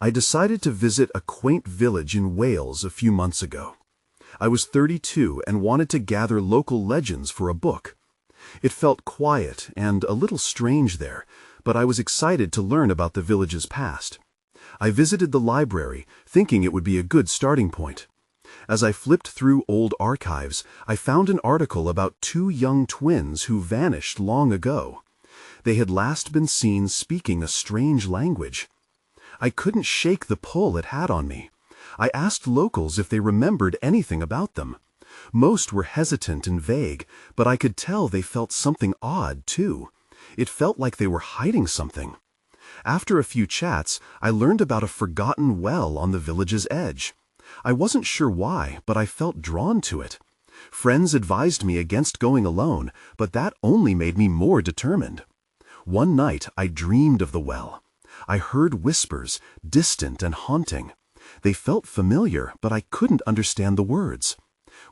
I decided to visit a quaint village in Wales a few months ago. I was 32 and wanted to gather local legends for a book. It felt quiet and a little strange there, but I was excited to learn about the village's past. I visited the library, thinking it would be a good starting point. As I flipped through old archives, I found an article about two young twins who vanished long ago. They had last been seen speaking a strange language. I couldn't shake the pull it had on me. I asked locals if they remembered anything about them. Most were hesitant and vague, but I could tell they felt something odd, too. It felt like they were hiding something. After a few chats, I learned about a forgotten well on the village's edge. I wasn't sure why, but I felt drawn to it. Friends advised me against going alone, but that only made me more determined. One night, I dreamed of the well. I heard whispers, distant and haunting. They felt familiar, but I couldn't understand the words.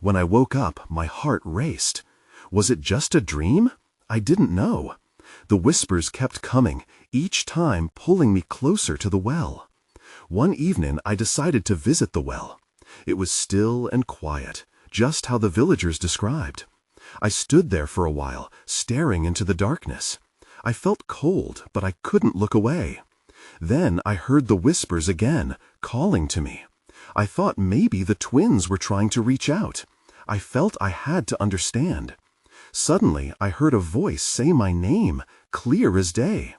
When I woke up, my heart raced. Was it just a dream? I didn't know. The whispers kept coming, each time pulling me closer to the well. One evening, I decided to visit the well. It was still and quiet, just how the villagers described. I stood there for a while, staring into the darkness. I felt cold, but I couldn't look away. Then I heard the whispers again, calling to me. I thought maybe the twins were trying to reach out. I felt I had to understand. Suddenly, I heard a voice say my name, clear as day.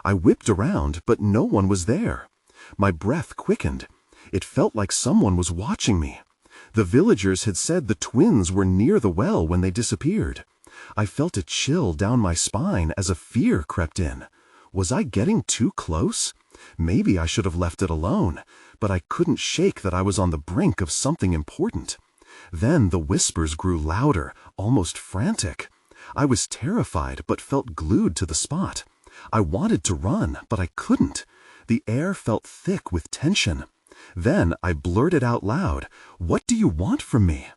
I whipped around, but no one was there. My breath quickened. It felt like someone was watching me. The villagers had said the twins were near the well when they disappeared. I felt a chill down my spine as a fear crept in. Was I getting too close? Maybe I should have left it alone, but I couldn't shake that I was on the brink of something important. Then the whispers grew louder, almost frantic. I was terrified but felt glued to the spot. I wanted to run, but I couldn't. The air felt thick with tension. Then I blurted out loud, "What do you want from me?"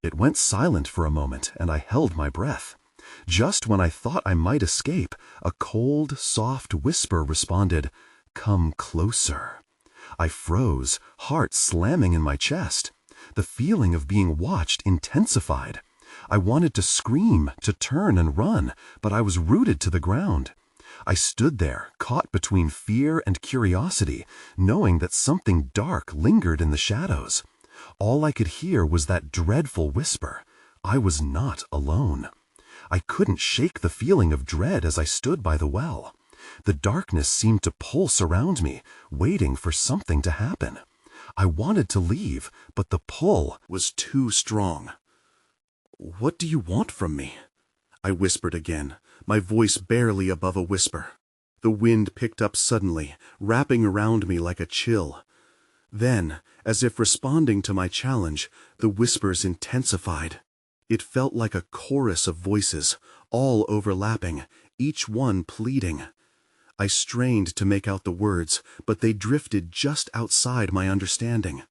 It went silent for a moment, and I held my breath. Just when I thought I might escape, a cold, soft whisper responded, "Come closer." I froze, heart slamming in my chest. The feeling of being watched intensified. I wanted to scream, to turn and run, but I was rooted to the ground. I stood there, caught between fear and curiosity, knowing that something dark lingered in the shadows. All I could hear was that dreadful whisper. I was not alone. I couldn't shake the feeling of dread as I stood by the well. The darkness seemed to pulse around me, waiting for something to happen. I wanted to leave, but the pull was too strong. "What do you want from me?" I whispered again, my voice barely above a whisper. The wind picked up suddenly, wrapping around me like a chill. Then, as if responding to my challenge, the whispers intensified. It felt like a chorus of voices, all overlapping, each one pleading. I strained to make out the words, but they drifted just outside my understanding.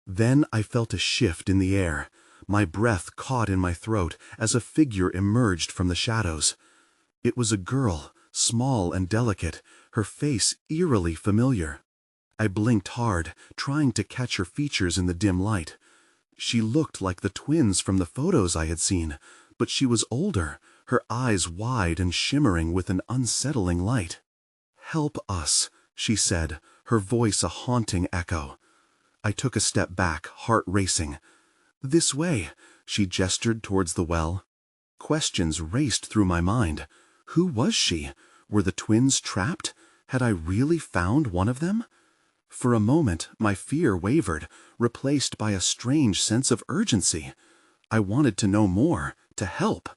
Then I felt a shift in the air. My breath caught in my throat as a figure emerged from the shadows. It was a girl, small and delicate, her face eerily familiar. I blinked hard, trying to catch her features in the dim light. She looked like the twins from the photos I had seen, but she was older, her eyes wide and shimmering with an unsettling light. "Help us," she said, her voice a haunting echo. I took a step back, heart racing. "This way," she gestured towards the well. Questions raced through my mind. Who was she? Were the twins trapped? Had I really found one of them? For a moment, my fear wavered, replaced by a strange sense of urgency. I wanted to know more, to help.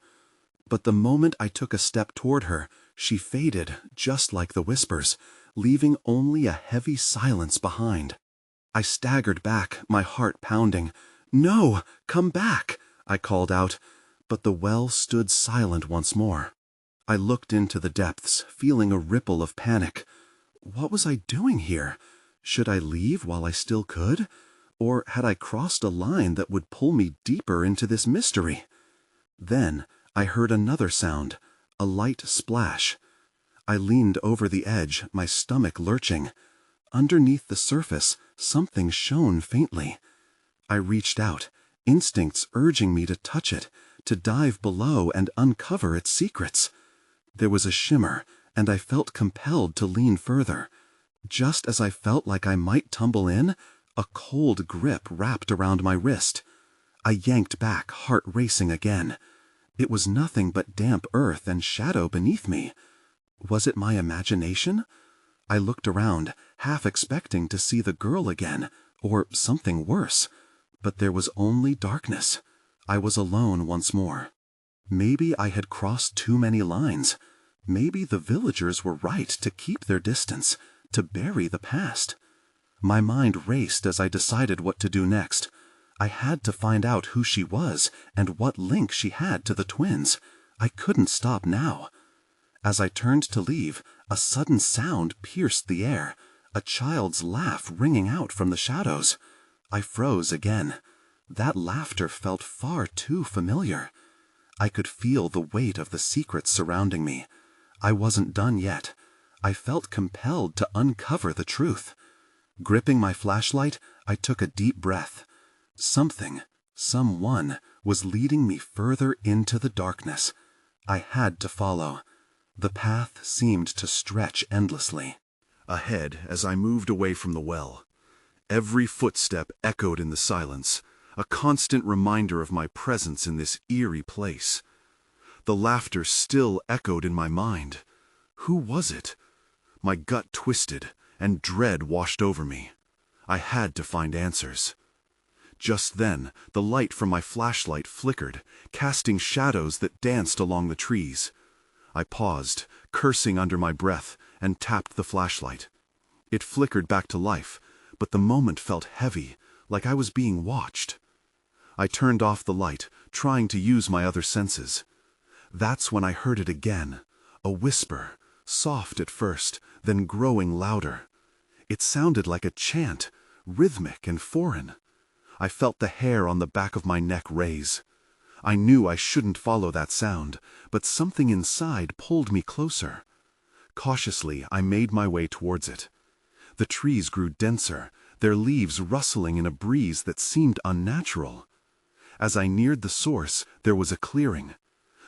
But the moment I took a step toward her, she faded, just like the whispers, leaving only a heavy silence behind. I staggered back, my heart pounding. "No, come back," I called out, but the well stood silent once more. I looked into the depths, feeling a ripple of panic. What was I doing here? Should I leave while I still could? Or had I crossed a line that would pull me deeper into this mystery? Then I heard another sound, a light splash. I leaned over the edge, my stomach lurching. underneath the surface, something shone faintly. I reached out, instincts urging me to touch it, to dive below and uncover its secrets. There was a shimmer, and I felt compelled to lean further. Just as I felt like I might tumble in, a cold grip wrapped around my wrist. I yanked back, heart racing again. It was nothing but damp earth and shadow beneath me. Was it my imagination? I looked around, half expecting to see the girl again, or something worse. But there was only darkness. I was alone once more. Maybe I had crossed too many lines. Maybe the villagers were right to keep their distance, to bury the past. My mind raced as I decided what to do next. I had to find out who she was and what link she had to the twins. I couldn't stop now. As I turned to leave, a sudden sound pierced the air, a child's laugh ringing out from the shadows. I froze again. That laughter felt far too familiar. I could feel the weight of the secrets surrounding me. I wasn't done yet. I felt compelled to uncover the truth. Gripping my flashlight, I took a deep breath. Someone was leading me further into the darkness. I had to follow. The path seemed to stretch endlessly. Ahead, as I moved away from the well, every footstep echoed in the silence, a constant reminder of my presence in this eerie place. The laughter still echoed in my mind. Who was it? My gut twisted, and dread washed over me. I had to find answers. Just then, the light from my flashlight flickered, casting shadows that danced along the trees. I paused, cursing under my breath, and tapped the flashlight. It flickered back to life, but the moment felt heavy, like I was being watched. I turned off the light, trying to use my other senses. That's when I heard it again, a whisper, soft at first, then growing louder. It sounded like a chant, rhythmic and foreign. I felt the hair on the back of my neck raise. I knew I shouldn't follow that sound, but something inside pulled me closer. Cautiously, I made my way towards it. The trees grew denser, their leaves rustling in a breeze that seemed unnatural. As I neared the source, there was a clearing.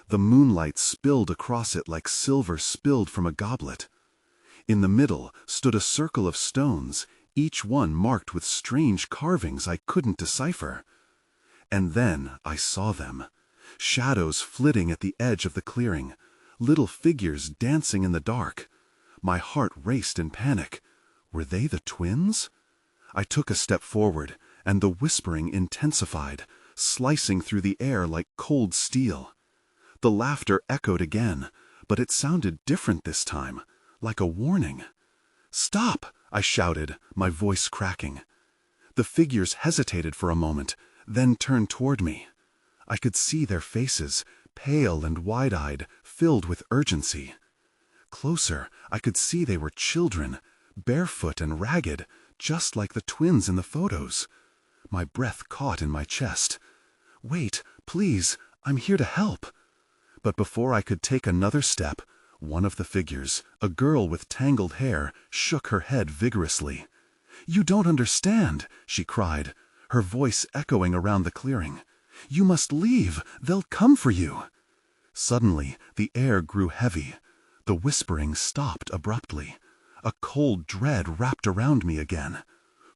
The moonlight spilled across it like silver spilled from a goblet. In the middle stood a circle of stones, each one marked with strange carvings I couldn't decipher. And then I saw them. Shadows flitting at the edge of the clearing, little figures dancing in the dark. My heart raced in panic. Were they the twins? I took a step forward, and the whispering intensified, slicing through the air like cold steel. The laughter echoed again, but it sounded different this time, like a warning. "Stop!" I shouted, my voice cracking. The figures hesitated for a moment, then turned toward me. I could see their faces, pale and wide-eyed, filled with urgency. Closer, I could see they were children, barefoot and ragged, just like the twins in the photos. My breath caught in my chest. "Wait, please, I'm here to help." But before I could take another step, one of the figures, a girl with tangled hair, shook her head vigorously. "You don't understand," she cried, her voice echoing around the clearing. "You must leave. They'll come for you." Suddenly, the air grew heavy. The whispering stopped abruptly. A cold dread wrapped around me again.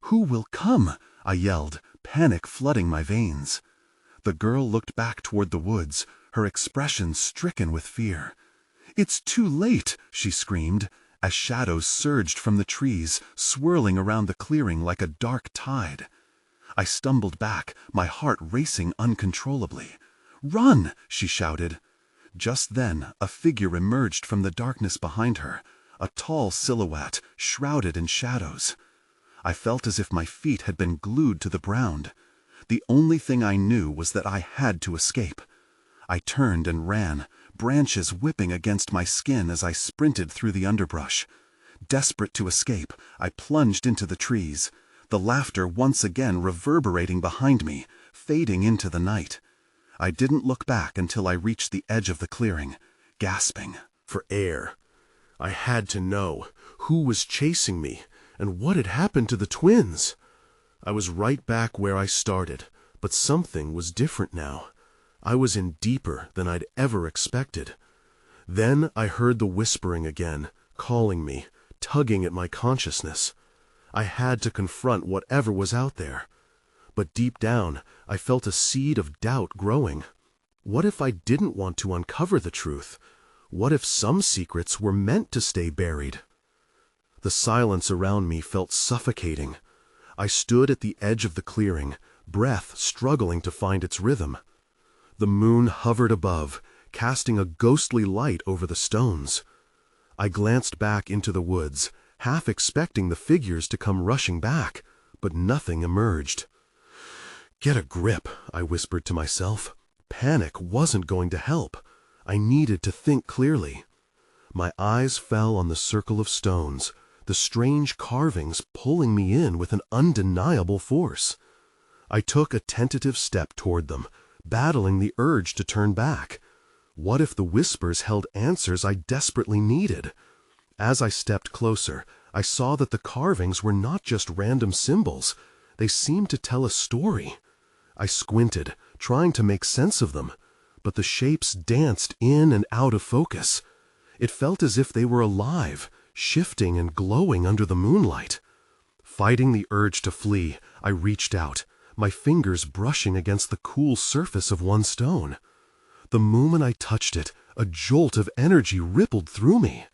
"Who will come?" I yelled, panic flooding my veins. The girl looked back toward the woods, her expression stricken with fear. "It's too late," she screamed, as shadows surged from the trees, swirling around the clearing like a dark tide. I stumbled back, my heart racing uncontrollably. "Run!" she shouted. Just then, a figure emerged from the darkness behind her, a tall silhouette, shrouded in shadows. I felt as if my feet had been glued to the ground. The only thing I knew was that I had to escape. I turned and ran, branches whipping against my skin as I sprinted through the underbrush. Desperate to escape, I plunged into the trees, the laughter once again reverberating behind me, fading into the night. I didn't look back until I reached the edge of the clearing, gasping for air. I had to know who was chasing me And what had happened to the twins? I was right back where I started, but something was different now. I was in deeper than I'd ever expected. Then I heard the whispering again, calling me, tugging at my consciousness. I had to confront whatever was out there. But deep down, I felt a seed of doubt growing. What if I didn't want to uncover the truth? What if some secrets were meant to stay buried? The silence around me felt suffocating. I stood at the edge of the clearing, breath struggling to find its rhythm. The moon hovered above, casting a ghostly light over the stones. I glanced back into the woods, half expecting the figures to come rushing back, but nothing emerged. "Get a grip," I whispered to myself. Panic wasn't going to help. I needed to think clearly. My eyes fell on the circle of stones, the strange carvings pulling me in with an undeniable force. I took a tentative step toward them, battling the urge to turn back. What if the whispers held answers I desperately needed? As I stepped closer, I saw that the carvings were not just random symbols. They seemed to tell a story. I squinted, trying to make sense of them, but the shapes danced in and out of focus. It felt as if they were alive, shifting and glowing under the moonlight. Fighting the urge to flee, I reached out, my fingers brushing against the cool surface of one stone. The moment I touched it, a jolt of energy rippled through me.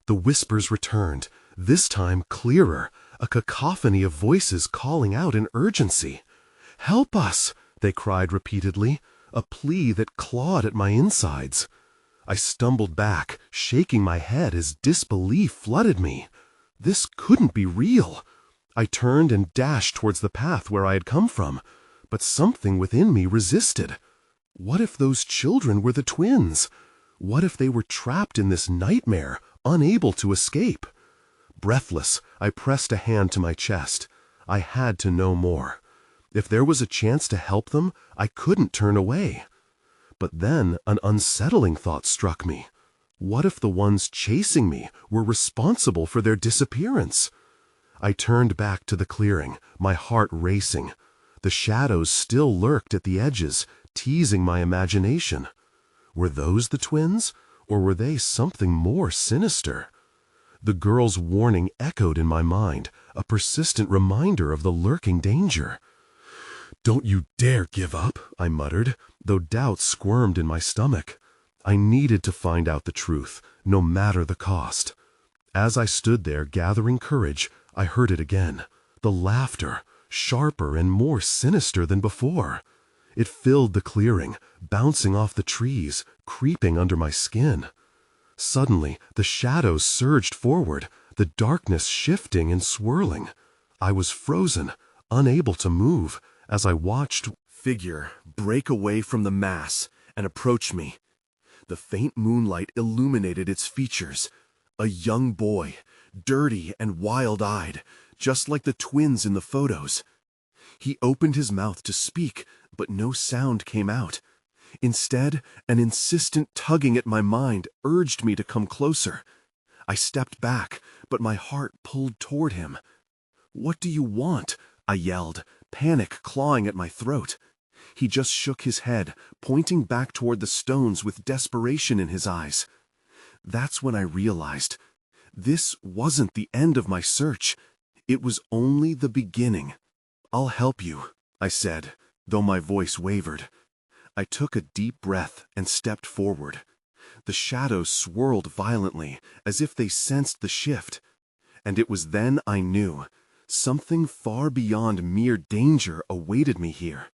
The whispers returned, this time clearer, a cacophony of voices calling out in urgency. "Help us!" they cried repeatedly, a plea that clawed at my insides. I stumbled back, shaking my head as disbelief flooded me. This couldn't be real. I turned and dashed towards the path where I had come from, but something within me resisted. What if those children were the twins? What if they were trapped in this nightmare, unable to escape? Breathless, I pressed a hand to my chest. I had to know more. If there was a chance to help them, I couldn't turn away. But then an unsettling thought struck me. What if the ones chasing me were responsible for their disappearance? I turned back to the clearing, my heart racing. The shadows still lurked at the edges, teasing my imagination. Were those the twins, or were they something more sinister? The girl's warning echoed in my mind, a persistent reminder of the lurking danger. "Don't you dare give up," I muttered, though doubt squirmed in my stomach. I needed to find out the truth, no matter the cost. As I stood there gathering courage, I heard it again. The laughter, sharper and more sinister than before. It filled the clearing, bouncing off the trees, creeping under my skin. Suddenly, the shadows surged forward, the darkness shifting and swirling. I was frozen, unable to move, as I watched figure break away from the mass and approach me. The faint moonlight illuminated its features. A young boy, dirty and wild-eyed, just like the twins in the photos. He opened his mouth to speak, but no sound came out. Instead, an insistent tugging at my mind urged me to come closer. I stepped back, but my heart pulled toward him. "What do you want?" I yelled, panic clawing at my throat. He just shook his head, pointing back toward the stones with desperation in his eyes. That's when I realized this wasn't the end of my search. It was only the beginning. "I'll help you," I said, though my voice wavered. I took a deep breath and stepped forward. The shadows swirled violently, as if they sensed the shift. And it was then I knew something far beyond mere danger awaited me here.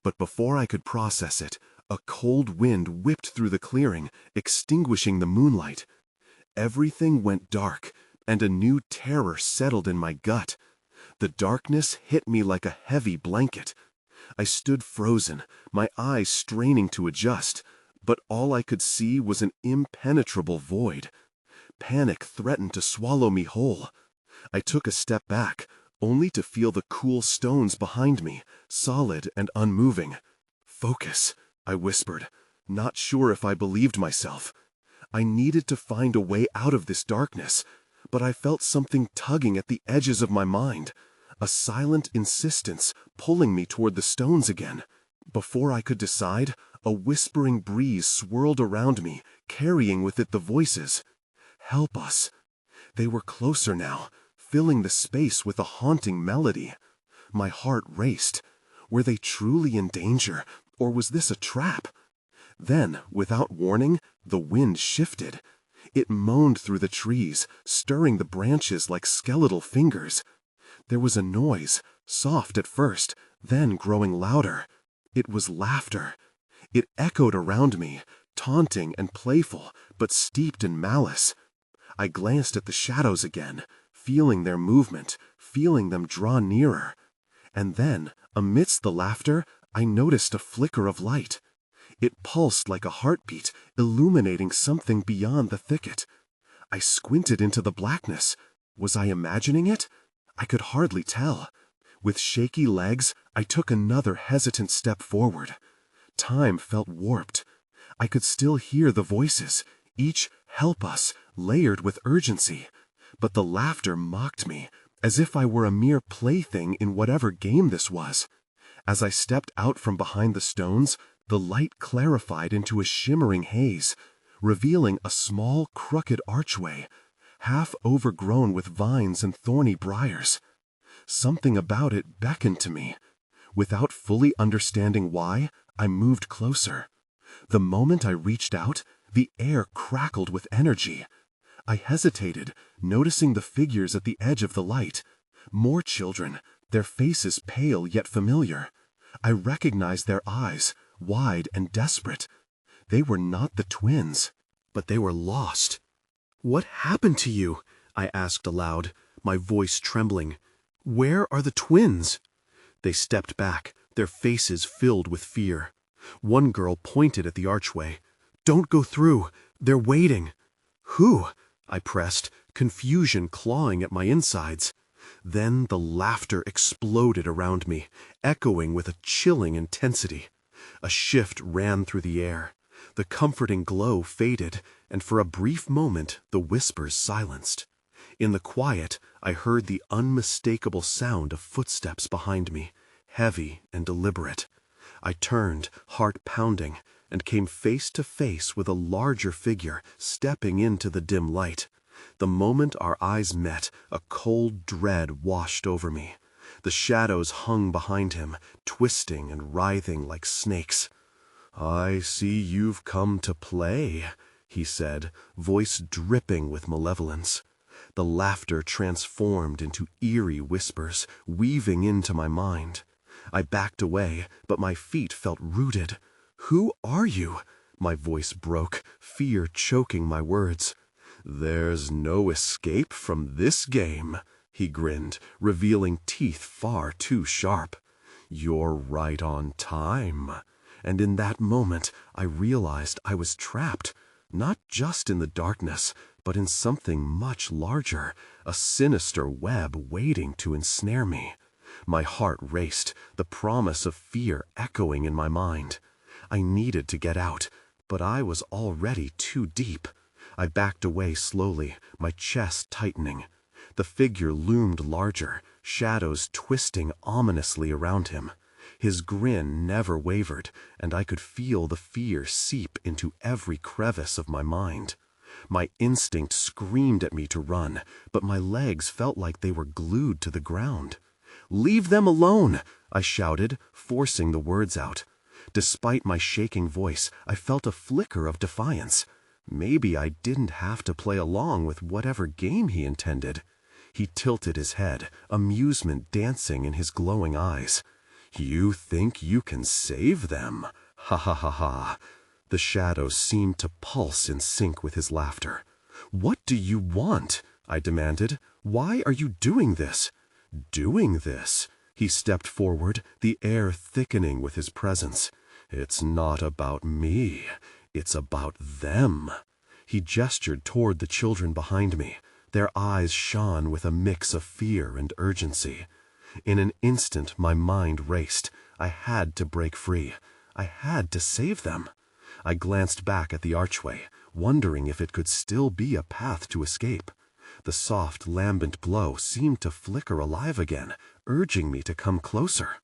But before I could process it, a cold wind whipped through the clearing, extinguishing the moonlight. Everything went dark, and a new terror settled in my gut. The darkness hit me like a heavy blanket. I stood frozen, my eyes straining to adjust, but all I could see was an impenetrable void. Panic threatened to swallow me whole. I took a step back, only to feel the cool stones behind me, solid and unmoving. "Focus," I whispered, not sure if I believed myself. I needed to find a way out of this darkness. but I felt something tugging at the edges of my mind, a silent insistence pulling me toward the stones again. Before I could decide, a whispering breeze swirled around me, carrying with it the voices. Help us. They were closer now, filling the space with a haunting melody. My heart raced. Were they truly in danger, or was this a trap? Then, without warning, the wind shifted. It moaned through the trees, stirring the branches like skeletal fingers. There was a noise, soft at first, then growing louder. It was laughter. It echoed around me, taunting and playful, but steeped in malice. I glanced at the shadows again, feeling their movement, feeling them draw nearer. And then, amidst the laughter, I noticed a flicker of light. It pulsed like a heartbeat, illuminating something beyond the thicket. I squinted into the blackness. Was I imagining it? I could hardly tell. With shaky legs, I took another hesitant step forward. Time felt warped. I could still hear the voices, each "help us," layered with urgency. But the laughter mocked me, as if I were a mere plaything in whatever game this was. As I stepped out from behind the stones, the light clarified into a shimmering haze, revealing a small, crooked archway, half overgrown with vines and thorny briars. Something about it beckoned to me. Without fully understanding why, I moved closer. The moment I reached out, the air crackled with energy. I hesitated, noticing the figures at the edge of the light. More children, their faces pale yet familiar. I recognized their eyes, wide and desperate. They were not the twins, but they were lost. "What happened to you?" I asked aloud, my voice trembling. "Where are the twins?" They stepped back, their faces filled with fear. One girl pointed at the archway. "Don't go through. They're waiting." "Who?" I pressed, confusion clawing at my insides. Then the laughter exploded around me, echoing with a chilling intensity. A shift ran through the air. The comforting glow faded, and for a brief moment the whispers silenced. In the quiet, I heard the unmistakable sound of footsteps behind me, heavy and deliberate. I turned, heart pounding, and came face to face with a larger figure stepping into the dim light. The moment our eyes met, a cold dread washed over me. The shadows hung behind him, twisting and writhing like snakes. "I see you've come to play," he said, voice dripping with malevolence. The laughter transformed into eerie whispers, weaving into my mind. I backed away, but my feet felt rooted. "Who are you?" My voice broke, fear choking my words. "There's no escape from this game," he grinned, revealing teeth far too sharp. "You're right on time." And in that moment, I realized I was trapped, not just in the darkness, but in something much larger, a sinister web waiting to ensnare me. My heart raced, the promise of fear echoing in my mind. I needed to get out, but I was already too deep. I backed away slowly, my chest tightening. The figure loomed larger, shadows twisting ominously around him. His grin never wavered, and I could feel the fear seep into every crevice of my mind. My instinct screamed at me to run, but my legs felt like they were glued to the ground. "Leave them alone!" I shouted, forcing the words out. Despite my shaking voice, I felt a flicker of defiance. Maybe I didn't have to play along with whatever game he intended. He tilted his head, amusement dancing in his glowing eyes. "You think you can save them? Ha ha ha ha." The shadows seemed to pulse in sync with his laughter. "What do you want?" I demanded. "Why are you doing this?" "Doing this?" He stepped forward, the air thickening with his presence. "It's not about me. It's about them." He gestured toward the children behind me. Their eyes shone with a mix of fear and urgency. In an instant, my mind raced. I had to break free. I had to save them. I glanced back at the archway, wondering if it could still be a path to escape. The soft, lambent glow seemed to flicker alive again, urging me to come closer.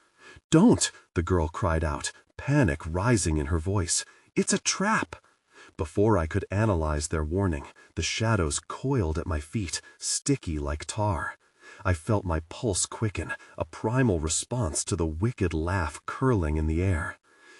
"Don't!" the girl cried out, panic rising in her voice. "It's a trap!" Before I could analyze their warning, the shadows coiled at my feet, sticky like tar. I felt my pulse quicken, a primal response to the wicked laugh curling in the air.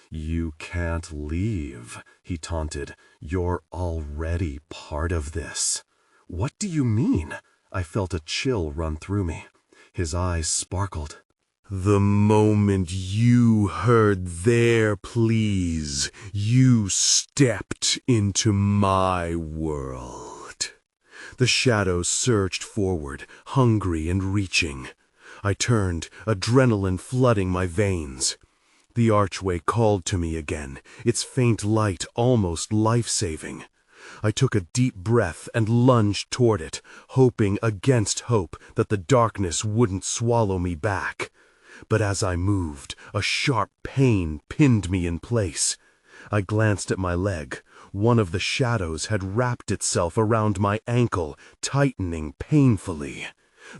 "You can't leave," he taunted. "You're already part of this." "What do you mean?" I felt a chill run through me. His eyes sparkled. "The moment you heard their pleas, you stepped into my world." The shadows surged forward, hungry and reaching. I turned, adrenaline flooding my veins. The archway called to me again, its faint light almost life-saving. I took a deep breath and lunged toward it, hoping against hope that the darkness wouldn't swallow me back. But as I moved, a sharp pain pinned me in place. I glanced at my leg. One of the shadows had wrapped itself around my ankle, tightening painfully.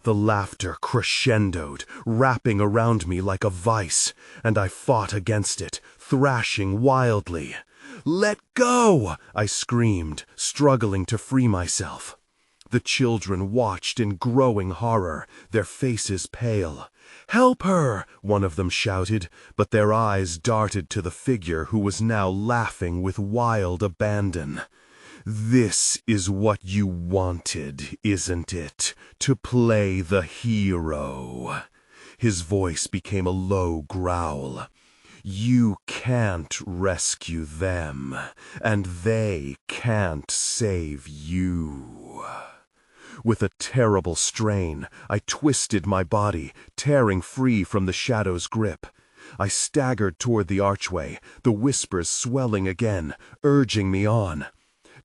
The laughter crescendoed, wrapping around me like a vice, and I fought against it, thrashing wildly. "Let go!" I screamed, struggling to free myself. The children watched in growing horror, their faces pale. "Help her!" one of them shouted, but their eyes darted to the figure who was now laughing with wild abandon. "This is what you wanted, isn't it? To play the hero?" His voice became a low growl. "You can't rescue them, and they can't save you." With a terrible strain, I twisted my body, tearing free from the shadow's grip. I staggered toward the archway, the whispers swelling again, urging me on.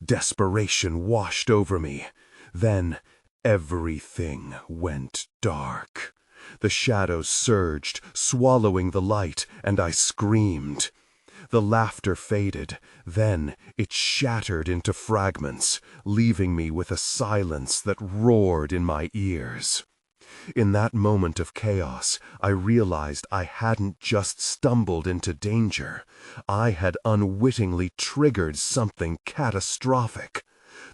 Desperation washed over me. Then everything went dark. The shadows surged, swallowing the light, and I screamed. The laughter faded, then it shattered into fragments, leaving me with a silence that roared in my ears. In that moment of chaos, I realized I hadn't just stumbled into danger. I had unwittingly triggered something catastrophic.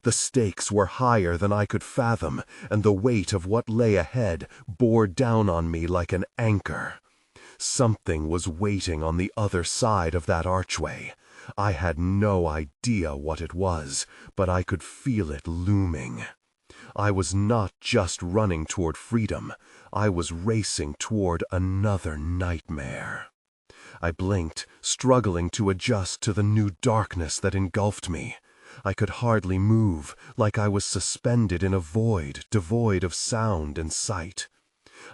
The stakes were higher than I could fathom, and the weight of what lay ahead bore down on me like an anchor. Something was waiting on the other side of that archway. I had no idea what it was, but I could feel it looming. I was not just running toward freedom. I was racing toward another nightmare. I blinked, struggling to adjust to the new darkness that engulfed me. I could hardly move, like I was suspended in a void devoid of sound and sight.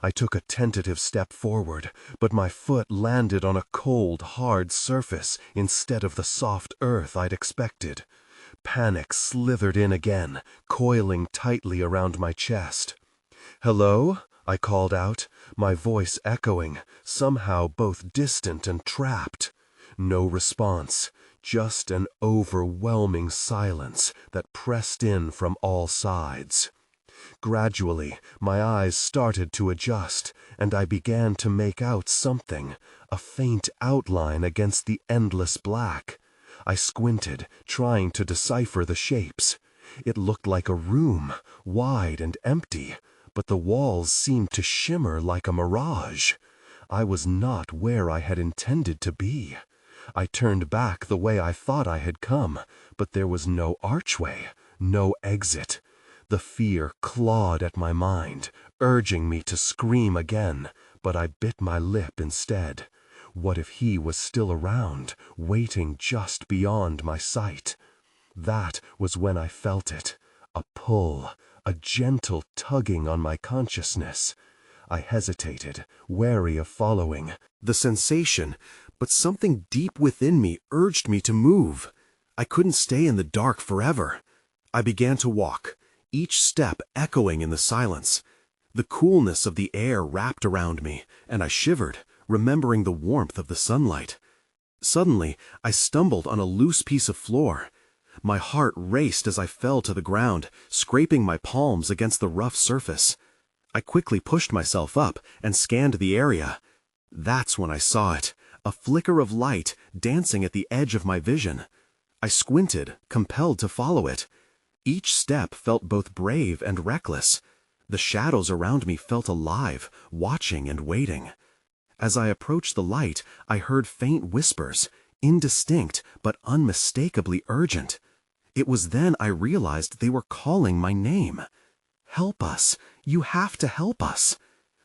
I took a tentative step forward, but my foot landed on a cold, hard surface instead of the soft earth I'd expected. Panic slithered in again, coiling tightly around my chest. "Hello?" I called out, my voice echoing, somehow both distant and trapped. No response, just an overwhelming silence that pressed in from all sides. Gradually, my eyes started to adjust, and I began to make out something, a faint outline against the endless black. I squinted, trying to decipher the shapes. It looked like a room, wide and empty, but the walls seemed to shimmer like a mirage. I was not where I had intended to be. I turned back the way I thought I had come, but there was no archway, no exit. The fear clawed at my mind, urging me to scream again, but I bit my lip instead. What if he was still around, waiting just beyond my sight? That was when I felt it, a pull, a gentle tugging on my consciousness. I hesitated, wary of following the sensation, but something deep within me urged me to move. I couldn't stay in the dark forever. I began to walk, each step echoing in the silence. The coolness of the air wrapped around me, and I shivered, remembering the warmth of the sunlight. Suddenly, I stumbled on a loose piece of floor. My heart raced as I fell to the ground, scraping my palms against the rough surface. I quickly pushed myself up and scanned the area. That's when I saw it, a flicker of light dancing at the edge of my vision. I squinted, compelled to follow it. Each step felt both brave and reckless. The shadows around me felt alive, watching and waiting. As I approached the light, I heard faint whispers, indistinct but unmistakably urgent. It was then I realized they were calling my name. "Help us! You have to help us!"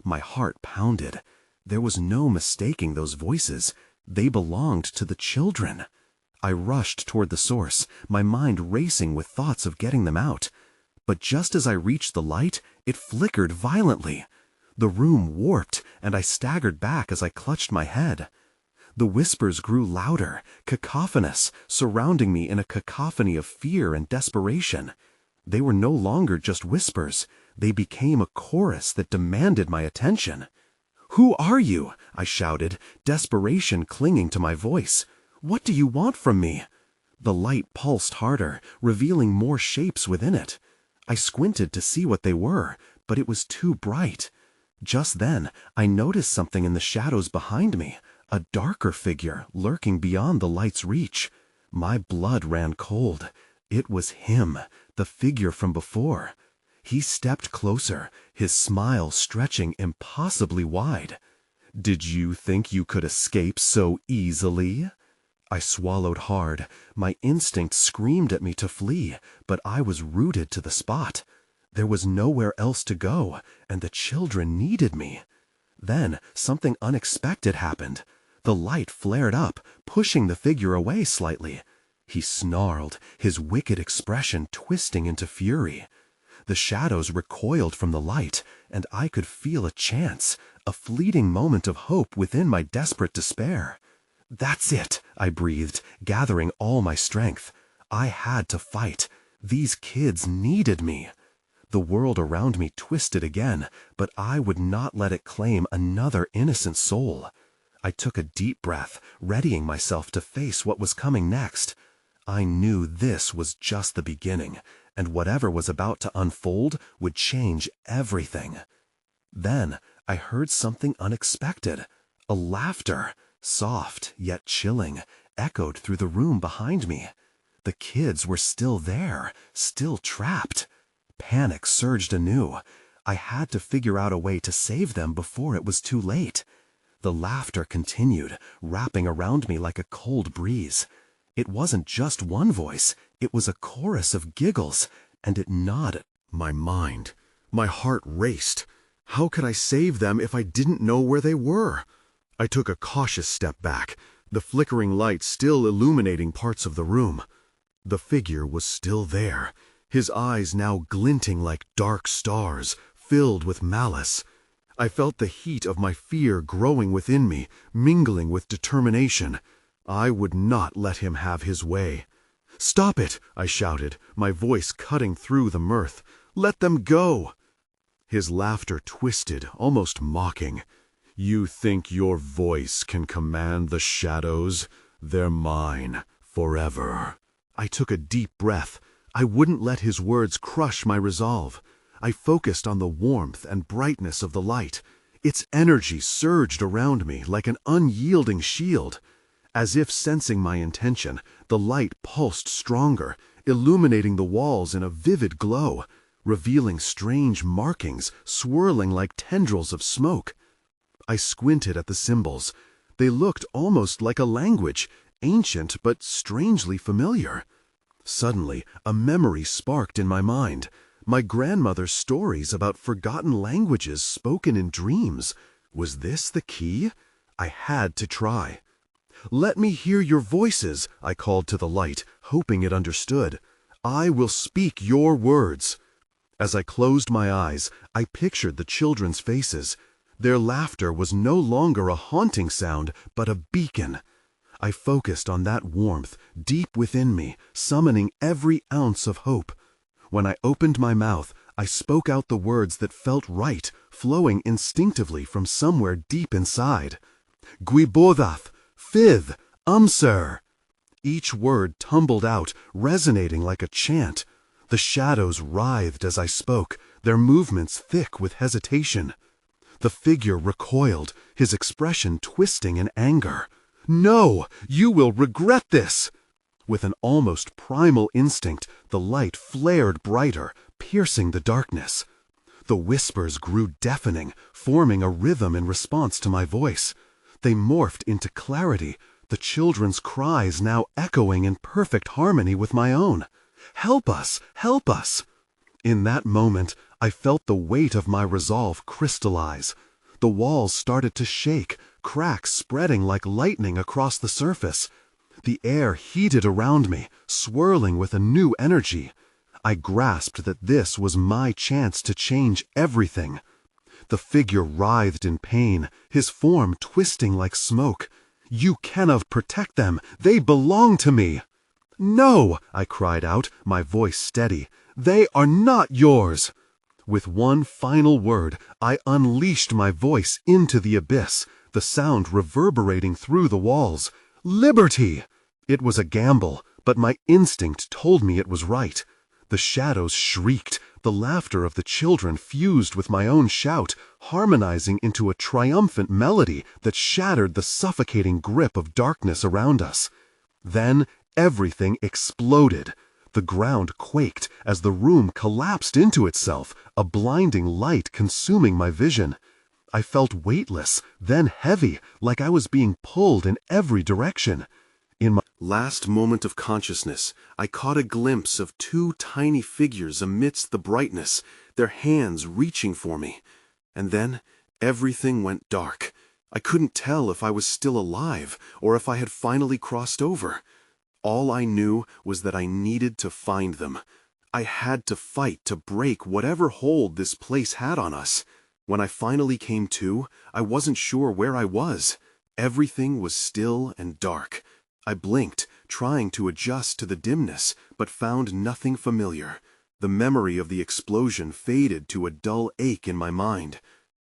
My heart pounded. There was no mistaking those voices. They belonged to the children. I rushed toward the source, my mind racing with thoughts of getting them out. But just as I reached the light, it flickered violently. The room warped, and I staggered back as I clutched my head. The whispers grew louder, cacophonous, surrounding me in a cacophony of fear and desperation. They were no longer just whispers. They became a chorus that demanded my attention. "Who are you?" I shouted, desperation clinging to my voice. "What do you want from me?" The light pulsed harder, revealing more shapes within it. I squinted to see what they were, but it was too bright. Just then, I noticed something in the shadows behind me, a darker figure lurking beyond the light's reach. My blood ran cold. It was him, the figure from before. He stepped closer, his smile stretching impossibly wide. "Did you think you could escape so easily?" I swallowed hard. My instinct screamed at me to flee, but I was rooted to the spot. There was nowhere else to go, and the children needed me. Then something unexpected happened. The light flared up, pushing the figure away slightly. He snarled, his wicked expression twisting into fury. The shadows recoiled from the light, and I could feel a chance, a fleeting moment of hope within my desperate despair. "That's it," I breathed, gathering all my strength. I had to fight. These kids needed me. The world around me twisted again, but I would not let it claim another innocent soul. I took a deep breath, readying myself to face what was coming next. I knew this was just the beginning, and whatever was about to unfold would change everything. Then I heard something unexpected. A laughter, soft yet chilling, echoed through the room behind me. The kids were still there, still trapped. Panic surged anew. I had to figure out a way to save them before it was too late. The laughter continued, wrapping around me like a cold breeze. It wasn't just one voice, it was a chorus of giggles, and it gnawed my heart raced. How could I save them if I didn't know where they were? I took a cautious step back, the flickering light still illuminating parts of the room. The figure was still there, his eyes now glinting like dark stars, filled with malice. I felt the heat of my fear growing within me, mingling with determination. I would not let him have his way. "Stop it!" I shouted, my voice cutting through the mirth. "Let them go!" His laughter twisted, almost mocking. "You think your voice can command the shadows? They're mine, forever." I took a deep breath. I wouldn't let his words crush my resolve. I focused on the warmth and brightness of the light. Its energy surged around me like an unyielding shield. As if sensing my intention, the light pulsed stronger, illuminating the walls in a vivid glow, revealing strange markings swirling like tendrils of smoke. I squinted at the symbols. They looked almost like a language, ancient but strangely familiar. Suddenly, a memory sparked in my mind. My grandmother's stories about forgotten languages spoken in dreams. Was this the key? I had to try. "Let me hear your voices," I called to the light, hoping it understood. "I will speak your words." As I closed my eyes, I pictured the children's faces. Their laughter was no longer a haunting sound, but a beacon. I focused on that warmth deep within me, summoning every ounce of hope. When I opened my mouth, I spoke out the words that felt right, flowing instinctively from somewhere deep inside. "Gwybodaeth, Fydd, Amser." Each word tumbled out, resonating like a chant. The shadows writhed as I spoke, their movements thick with hesitation. The figure recoiled, his expression twisting in anger. "No! You will regret this!" With an almost primal instinct, the light flared brighter, piercing the darkness. The whispers grew deafening, forming a rhythm in response to my voice. They morphed into clarity, the children's cries now echoing in perfect harmony with my own. "Help us! Help us!" In that moment, I felt the weight of my resolve crystallize. The walls started to shake, cracks spreading like lightning across the surface. The air heated around me, swirling with a new energy. I grasped that this was my chance to change everything. The figure writhed in pain, his form twisting like smoke. "You cannot protect them. They belong to me." "No!" I cried out, my voice steady. "They are not yours." With one final word, I unleashed my voice into the abyss, the sound reverberating through the walls. "Liberty!" It was a gamble, but my instinct told me it was right. The shadows shrieked, the laughter of the children fused with my own shout, harmonizing into a triumphant melody that shattered the suffocating grip of darkness around us. Then everything exploded. The ground quaked as the room collapsed into itself, a blinding light consuming my vision. I felt weightless, then heavy, like I was being pulled in every direction. In my last moment of consciousness, I caught a glimpse of two tiny figures amidst the brightness, their hands reaching for me. And then everything went dark. I couldn't tell if I was still alive or if I had finally crossed over. All I knew was that I needed to find them. I had to fight to break whatever hold this place had on us. When I finally came to, I wasn't sure where I was. Everything was still and dark. I blinked, trying to adjust to the dimness, but found nothing familiar. The memory of the explosion faded to a dull ache in my mind.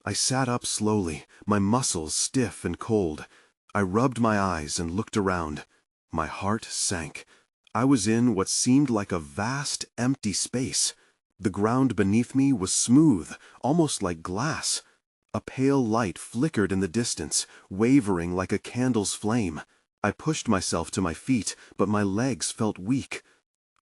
I sat up slowly, my muscles stiff and cold. I rubbed my eyes and looked around. My heart sank. I was in what seemed like a vast, empty space. The ground beneath me was smooth, almost like glass. A pale light flickered in the distance, wavering like a candle's flame. I pushed myself to my feet, but my legs felt weak.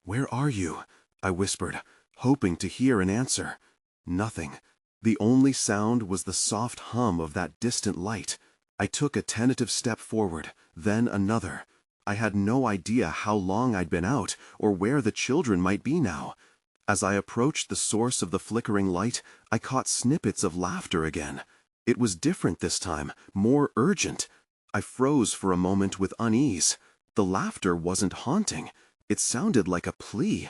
"Where are you?" I whispered, hoping to hear an answer. Nothing. The only sound was the soft hum of that distant light. I took a tentative step forward, then another. I had no idea how long I'd been out, or where the children might be now. As I approached the source of the flickering light, I caught snippets of laughter again. It was different this time, more urgent. I froze for a moment with unease. The laughter wasn't haunting. It sounded like a plea.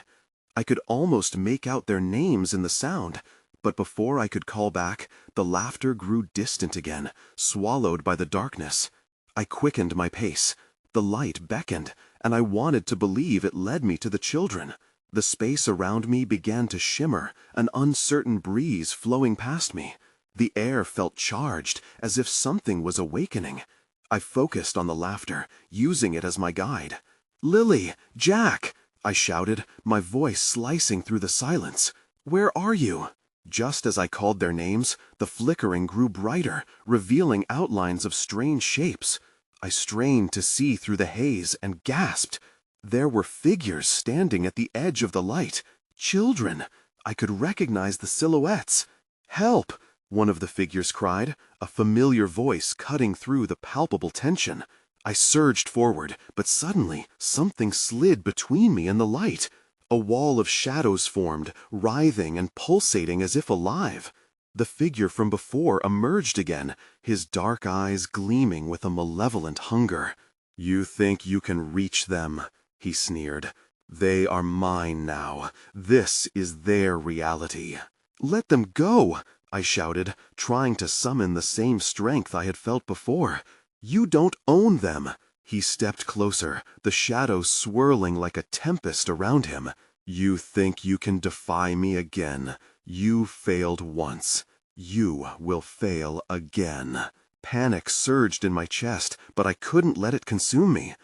I could almost make out their names in the sound, but before I could call back, the laughter grew distant again, swallowed by the darkness. I quickened my pace. The light beckoned, and I wanted to believe it led me to the children. The space around me began to shimmer, an uncertain breeze flowing past me. The air felt charged, as if something was awakening. I focused on the laughter, using it as my guide. "Lily! Jack!" I shouted, my voice slicing through the silence. "Where are you?" Just as I called their names, the flickering grew brighter, revealing outlines of strange shapes. I strained to see through the haze and gasped. There were figures standing at the edge of the light. Children! I could recognize the silhouettes. "Help!" one of the figures cried, a familiar voice cutting through the palpable tension. I surged forward, but suddenly something slid between me and the light. A wall of shadows formed, writhing and pulsating as if alive. The figure from before emerged again, his dark eyes gleaming with a malevolent hunger. "You think you can reach them," he sneered. "They are mine now. This is their reality." "Let them go!" I shouted, trying to summon the same strength I had felt before. "You don't own them." He stepped closer, the shadows swirling like a tempest around him. "You think you can defy me again? You failed once. You will fail again." Panic surged in my chest, but I couldn't let it consume me.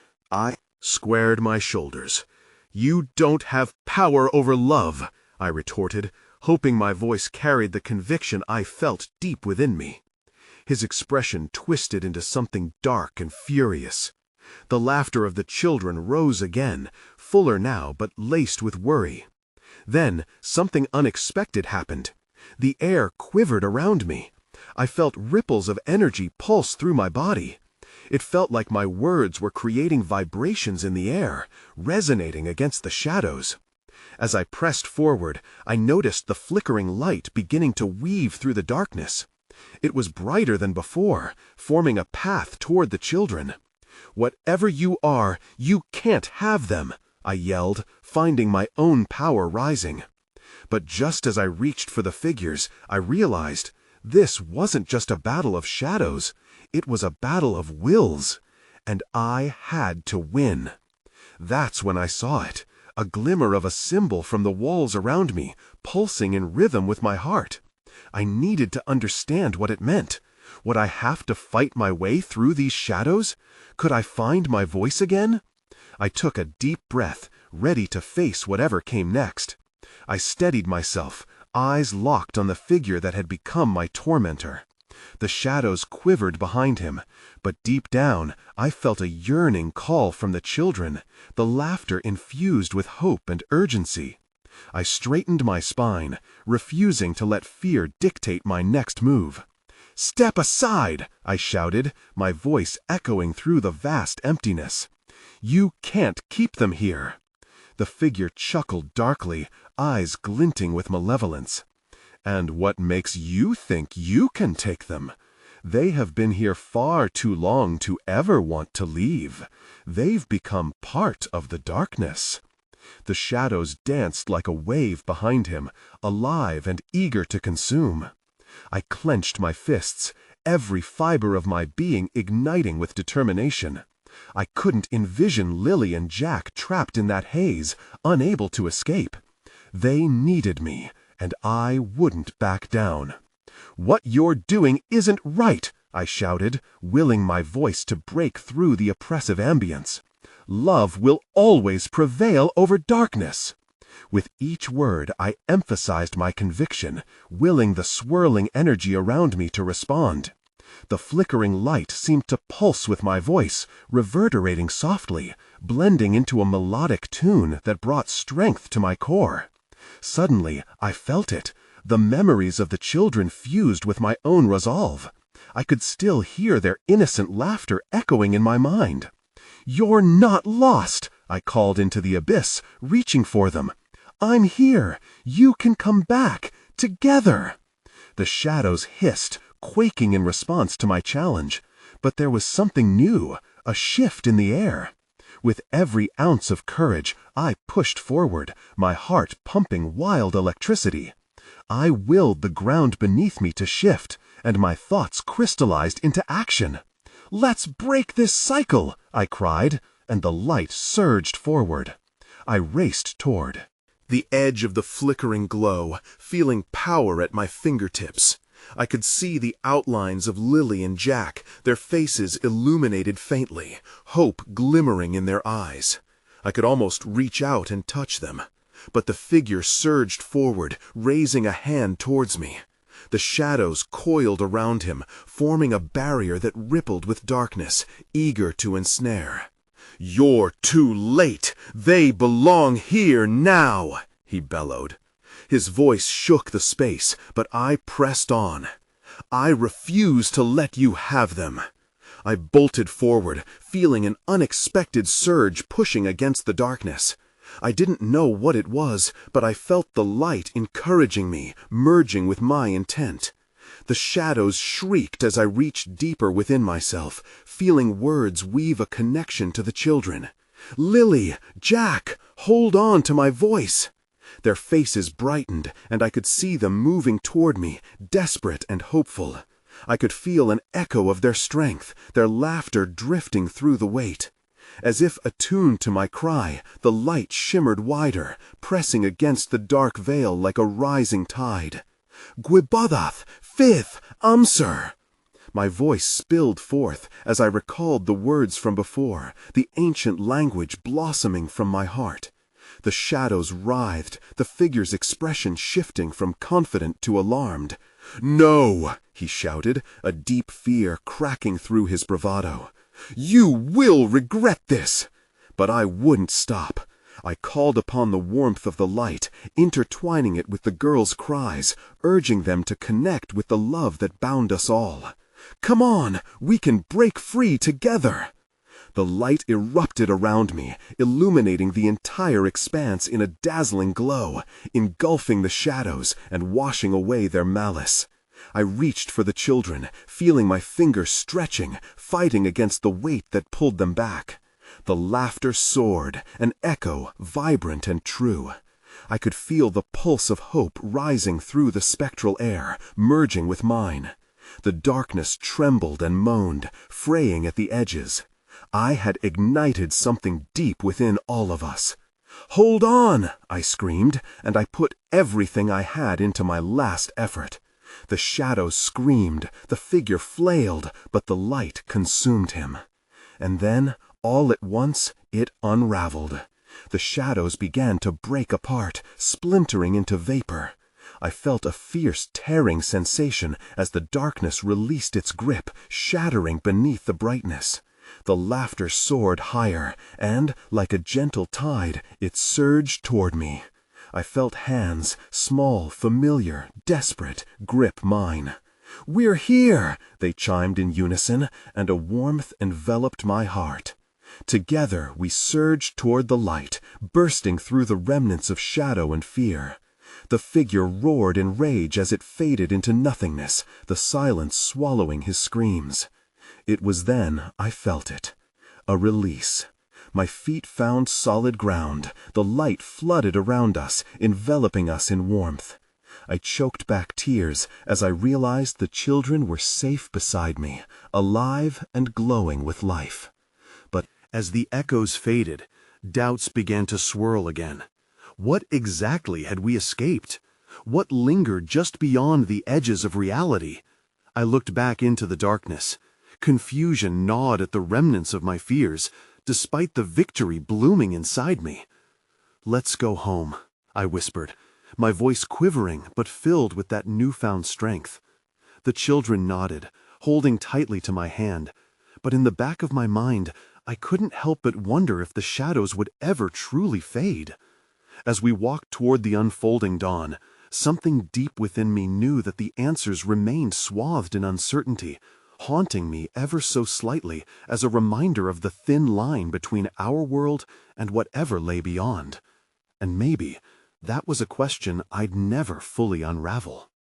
squared my shoulders. "You don't have power over love," I retorted, hoping my voice carried the conviction I felt deep within me. His expression twisted into something dark and furious. The laughter of the children rose again, fuller now but laced with worry. Then something unexpected happened. The air quivered around me. I felt ripples of energy pulse through my body. It felt like my words were creating vibrations in the air, resonating against the shadows. As I pressed forward, I noticed the flickering light beginning to weave through the darkness. It was brighter than before, forming a path toward the children. "Whatever you are, you can't have them," I yelled, finding my own power rising. But just as I reached for the figures, I realized this wasn't just a battle of shadows, it was a battle of wills, and I had to win. That's when I saw it, a glimmer of a symbol from the walls around me, pulsing in rhythm with my heart. I needed to understand what it meant. Would I have to fight my way through these shadows? Could I find my voice again? I took a deep breath, ready to face whatever came next. I steadied myself, eyes locked on the figure that had become my tormentor. The shadows quivered behind him, but deep down I felt a yearning call from the children, the laughter infused with hope and urgency. I straightened my spine, refusing to let fear dictate my next move. "Step aside!" I shouted, my voice echoing through the vast emptiness. "You can't keep them here." The figure chuckled darkly, eyes glinting with malevolence. "And what makes you think you can take them? They have been here far too long to ever want to leave. They've become part of the darkness." The shadows danced like a wave behind him, alive and eager to consume. I clenched my fists, every fiber of my being igniting with determination. I couldn't envision Lily and Jack trapped in that haze, unable to escape. They needed me, and I wouldn't back down. "What you're doing isn't right," I shouted, willing my voice to break through the oppressive ambience. "Love will always prevail over darkness." With each word, I emphasized my conviction, willing the swirling energy around me to respond. The flickering light seemed to pulse with my voice, reverberating softly, blending into a melodic tune that brought strength to my core. Suddenly, I felt it. The memories of the children fused with my own resolve. I could still hear their innocent laughter echoing in my mind. "You're not lost!" I called into the abyss, reaching for them. "I'm here! You can come back! Together!" The shadows hissed, quaking in response to my challenge. But there was something new, a shift in the air. With every ounce of courage, I pushed forward, my heart pumping wild electricity. I willed the ground beneath me to shift, and my thoughts crystallized into action. "Let's break this cycle!" I cried, and the light surged forward. I raced toward the edge of the flickering glow, feeling power at my fingertips. I could see the outlines of Lily and Jack, their faces illuminated faintly, hope glimmering in their eyes. I could almost reach out and touch them. But the figure surged forward, raising a hand towards me. The shadows coiled around him, forming a barrier that rippled with darkness, eager to ensnare. "You're too late! They belong here now!" he bellowed. His voice shook the space, but I pressed on. "I refuse to let you have them." I bolted forward, feeling an unexpected surge pushing against the darkness. I didn't know what it was, but I felt the light encouraging me, merging with my intent. The shadows shrieked as I reached deeper within myself, feeling words weave a connection to the children. "Lily, Jack, hold on to my voice." Their faces brightened, and I could see them moving toward me, desperate and hopeful. I could feel an echo of their strength, their laughter drifting through the weight. As if attuned to my cry, the light shimmered wider, pressing against the dark veil like a rising tide. "Gwybodath, Fydd, Amser!" My voice spilled forth as I recalled the words from before, the ancient language blossoming from my heart. The shadows writhed, the figure's expression shifting from confident to alarmed. "No!" he shouted, a deep fear cracking through his bravado. "You will regret this!" But I wouldn't stop. I called upon the warmth of the light, intertwining it with the girls' cries, urging them to connect with the love that bound us all. "Come on, we can break free together!" The light erupted around me, illuminating the entire expanse in a dazzling glow, engulfing the shadows and washing away their malice. I reached for the children, feeling my fingers stretching, fighting against the weight that pulled them back. The laughter soared, an echo vibrant and true. I could feel the pulse of hope rising through the spectral air, merging with mine. The darkness trembled and moaned, fraying at the edges. I had ignited something deep within all of us. "Hold on!" I screamed, and I put everything I had into my last effort. The shadows screamed, the figure flailed, but the light consumed him. And then, all at once, it unraveled. The shadows began to break apart, splintering into vapor. I felt a fierce tearing sensation as the darkness released its grip, shattering beneath the brightness. The laughter soared higher, and, like a gentle tide, it surged toward me. I felt hands, small, familiar, desperate, grip mine. "We're here!" they chimed in unison, and a warmth enveloped my heart. Together we surged toward the light, bursting through the remnants of shadow and fear. The figure roared in rage as it faded into nothingness, the silence swallowing his screams. It was then I felt it. A release. My feet found solid ground. The light flooded around us, enveloping us in warmth. I choked back tears as I realized the children were safe beside me, alive and glowing with life. But as the echoes faded, doubts began to swirl again. What exactly had we escaped? What lingered just beyond the edges of reality? I looked back into the darkness. Confusion gnawed at the remnants of my fears, despite the victory blooming inside me. "Let's go home," I whispered, my voice quivering but filled with that newfound strength. The children nodded, holding tightly to my hand, but in the back of my mind, I couldn't help but wonder if the shadows would ever truly fade. As we walked toward the unfolding dawn, something deep within me knew that the answers remained swathed in uncertainty, haunting me ever so slightly as a reminder of the thin line between our world and whatever lay beyond. And maybe that was a question I'd never fully unravel.